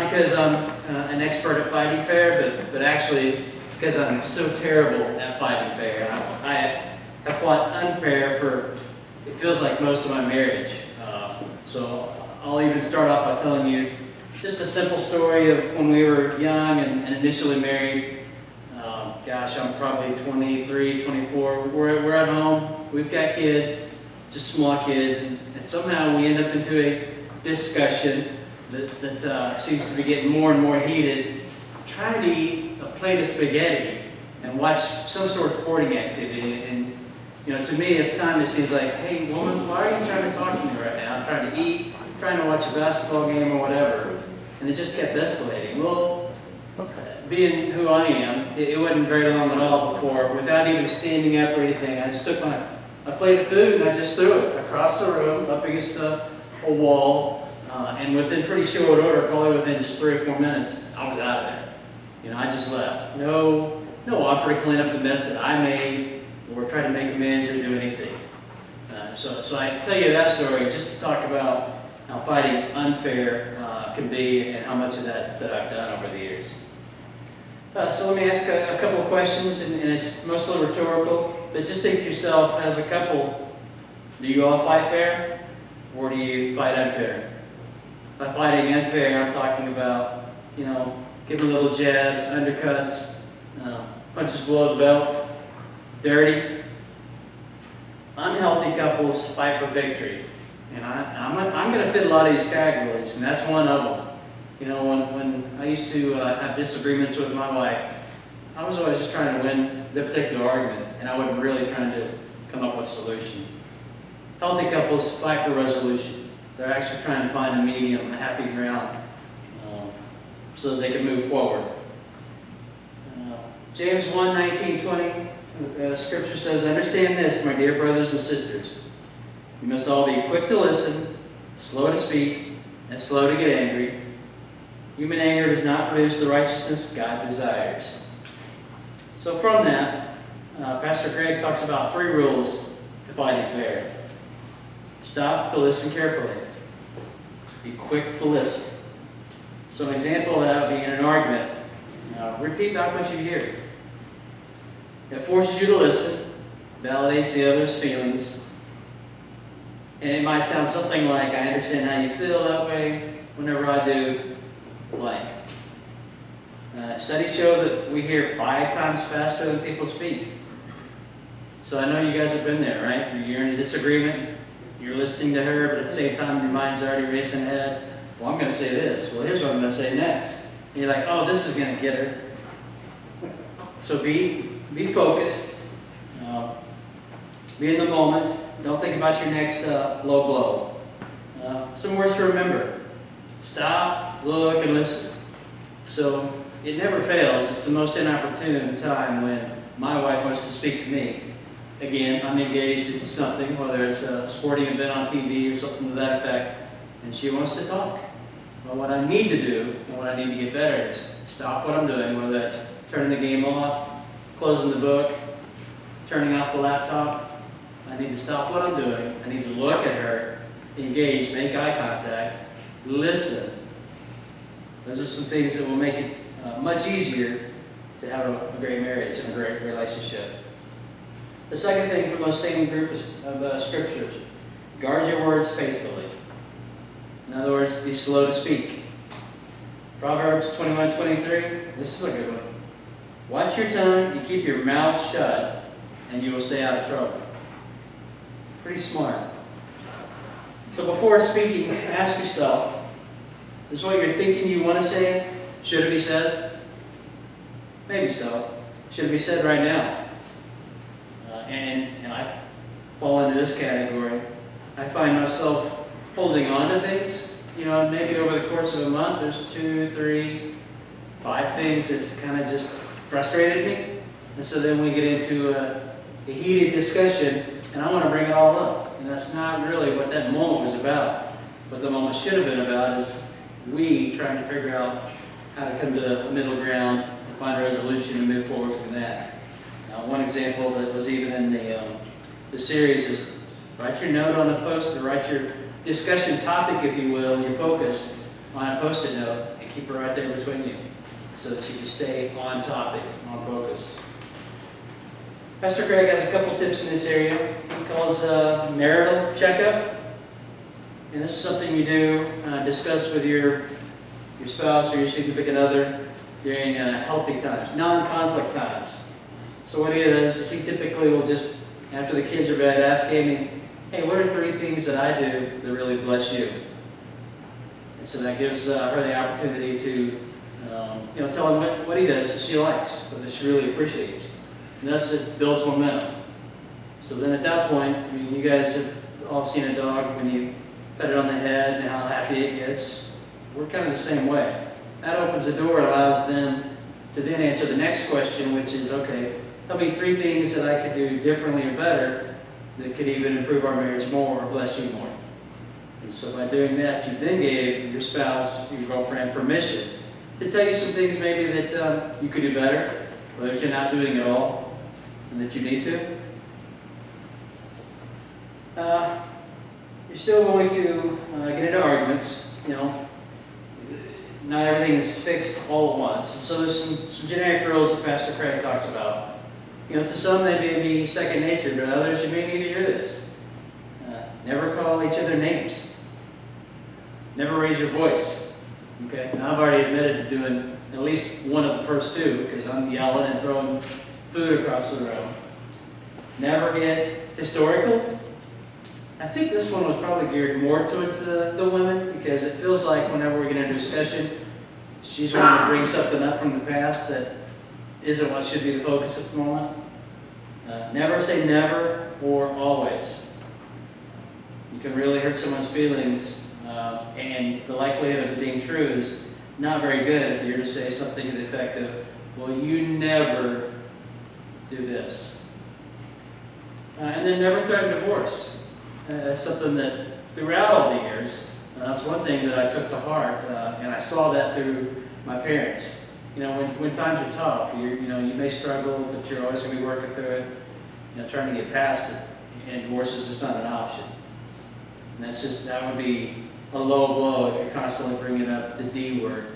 not because I'm an expert at fighting fair, but actually because I'm so terrible at fighting fair. I have fought unfair for, it feels like, most of my marriage. So I'll even start off by telling you just a simple story of when we were young and initially married. Gosh, I'm probably 23, 24. We're at home, we've got kids, just small kids, and somehow we end up into a discussion that seems to be getting more and more heated, trying to eat a plate of spaghetti and watch some sort of sporting activity. And you know, to me at the time it seems like, hey woman, why are you trying to talk to me right now? I'm trying to eat, trying to watch a basketball game or whatever. And it just kept escalating. Well, being who I am, it wasn't very long at all before, without even standing up or anything, I just took my plate of food and I just threw it across the room, up against a wall, and within pretty short order, probably within just 3 or 4 minutes, I was out of there. You know, I just left. No offer to clean up the mess that I made or try to make amends or do anything. So I tell you that story just to talk about how fighting unfair can be and how much of that I've done over the years. So let me ask a couple of questions, and it's mostly rhetorical, but just think to yourself, as a couple, do you all fight fair, or do you fight unfair? By fighting unfair, I'm talking about, you know, giving little jabs, undercuts, punches below the belt, dirty. Unhealthy couples fight for victory, and I'm going to fit a lot of these categories, and that's one of them. You know, when I used to have disagreements with my wife, I was always just trying to win the particular argument, and I wasn't really trying to come up with a solution. Healthy couples fight for resolution. They're actually trying to find a medium, a happy ground, so that they can move forward. James 1, 19, 20, Scripture says, "Understand this, my dear brothers and sisters. You must all be quick to listen, slow to speak, and slow to get angry. Human anger does not produce the righteousness God desires." So from that, Pastor Craig talks about 3 rules to fighting fair. Stop to listen carefully. Be quick to listen. So an example of that would be in an argument. Repeat back what you hear. It forces you to listen, validates the other's feelings, and it might sound something like, "I understand how you feel that way. Whenever I do, blank." Studies show that we hear 5 times faster than people speak. So I know you guys have been there, right? You're in a disagreement, you're listening to her, but at the same time your mind's already racing ahead. Well, I'm going to say this. Well, here's what I'm going to say next. And you're like, oh, this is going to get her. So be focused. Be in the moment. Don't think about your next low blow. Some words to remember. Stop, look, and listen. So it never fails. It's the most inopportune time when my wife wants to speak to me. Again, I'm engaged in something, whether it's a sporting event on TV or something to that effect, and she wants to talk. Well, what I need to do and what I need to get better at is stop what I'm doing, whether that's turning the game off, closing the book, turning off the laptop. I need to stop what I'm doing. I need to look at her, engage, make eye contact, listen. Those are some things that will make it much easier to have a great marriage and a great relationship. The second thing from those same group of scriptures, guard your words faithfully. In other words, be slow to speak. Proverbs 21:23, this is a good one. Watch your tongue and keep your mouth shut, and you will stay out of trouble. Pretty smart. So before speaking, ask yourself, is what you're thinking you want to say, should it be said? Maybe so. Should it be said right now? And I fall into this category. I find myself holding on to things. You know, maybe over the course of a month, there's 2, 3, 5 things that kind of just frustrated me. And so then we get into a heated discussion, and I want to bring it all up. And that's not really what that moment was about. What the moment should have been about is we trying to figure out how to come to a middle ground and find a resolution and move forward from that. One example that was even in the series is write your note on a post, or write your discussion topic, if you will, your focus on a Post-it note and keep it right there between you so that you can stay on topic, on focus. Pastor Craig has a couple tips in this area. He calls marital checkup. And this is something you do, discuss with your spouse or your significant other during healthy times, non-conflict times. So what he does is he typically will just, after the kids are bed, ask Amy, hey, what are 3 things that I do that really bless you? And so that gives her the opportunity to tell him what he does that she likes, or that she really appreciates. And thus it builds momentum. So then at that point, I mean, you guys have all seen a dog when you pet it on the head and how happy it gets. We're kind of the same way. That opens the door, allows them to then answer the next question, which is, okay, tell me 3 things that I could do differently or better that could even improve our marriage more or bless you more. And so by doing that, you then gave your spouse, your girlfriend, permission to tell you some things maybe that you could do better, or that you're not doing at all, and that you need to. You're still going to get into arguments, Not everything is fixed all at once. So there's some generic rules that Pastor Craig talks about. To some they may be second nature, but others you may need to hear this. Never call each other names. Never raise your voice. Okay? Now I've already admitted to doing at least one of the first 2 because I'm yelling and throwing food across the room. Never get historical. I think this one was probably geared more towards the women because it feels like whenever we get into a discussion, she's wanting to bring something up from the past that isn't what should be the focus at the moment. Never say never or always. You can really hurt someone's feelings, and the likelihood of it being true is not very good if you're to say something to the effect of, well, you never do this. And then never threaten divorce. That's something that throughout all the years, that's one thing that I took to heart, and I saw that through my parents. When times are tough, you may struggle, but you're always going to be working through it, trying to get past it, and divorce is just not an option. And that would be a low blow if you're constantly bringing up the D word.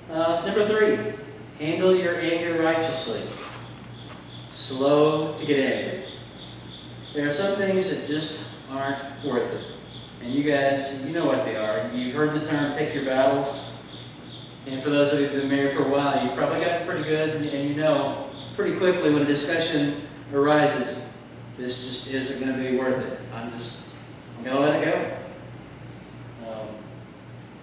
Number 3, handle your anger righteously. Slow to get angry. There are some things that just aren't worth it. And you guys, you know what they are. You've heard the term pick your battles. And for those of you who've been married for a while, you've probably gotten pretty good, and you know pretty quickly when a discussion arises, this just isn't going to be worth it. I'm going to let it go.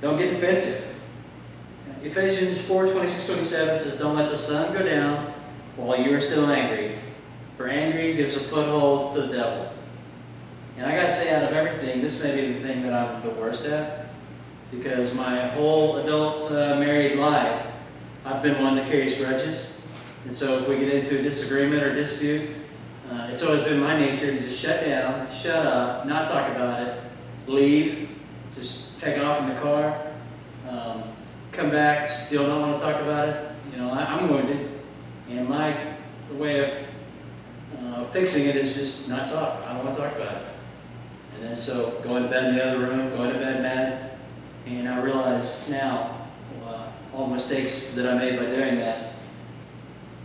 Don't get defensive. Ephesians 4:26-27 says, don't let the sun go down while you are still angry, for anger gives a foothold to the devil. And I got to say, out of everything, this may be the thing that I'm the worst at, because my whole adult married life, I've been one that carries grudges. And so if we get into a disagreement or dispute, it's always been my nature to just shut down, shut up, not talk about it, leave, just take off in the car, come back, still don't want to talk about it. I'm wounded, and my way of fixing it is just not talk. I don't want to talk about it. And then so going to bed in the other room, going to bed mad, and I realize now all the mistakes that I made by doing that.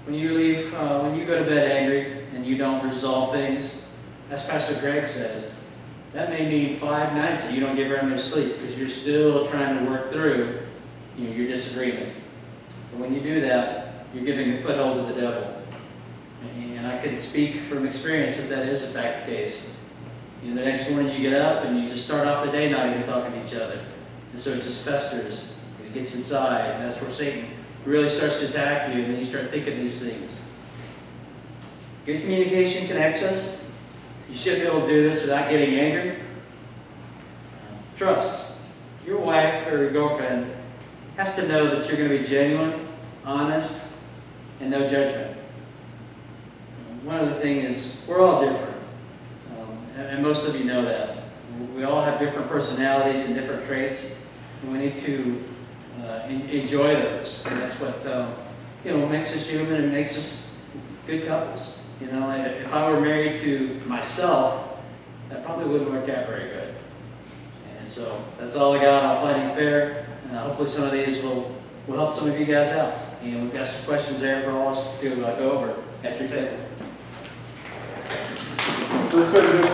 When you go to bed angry and you don't resolve things, as Pastor Greg says, that may mean 5 nights that you don't get very much sleep because you're still trying to work through your disagreement. But when you do that, you're giving a foothold to the devil. And I can speak from experience that that is in fact the case. The next morning you get up and you just start off the day not even talking to each other. And so it just festers, and it gets inside, and that's where Satan really starts to attack you, and then you start thinking these things. Good communication connects us. You should be able to do this without getting angry. Trust. Your wife or your girlfriend has to know that you're going to be genuine, honest, and no judgment. One other thing is, we're all different. And most of you know that. We all have different personalities and different traits, and we need to enjoy those. And that's what makes us human and makes us good couples. If I were married to myself, that probably wouldn't work out very good. And so that's all I got on fighting fair. Hopefully some of these will help some of you guys out. And we've got some questions there for all us to go over at your table. So let's go to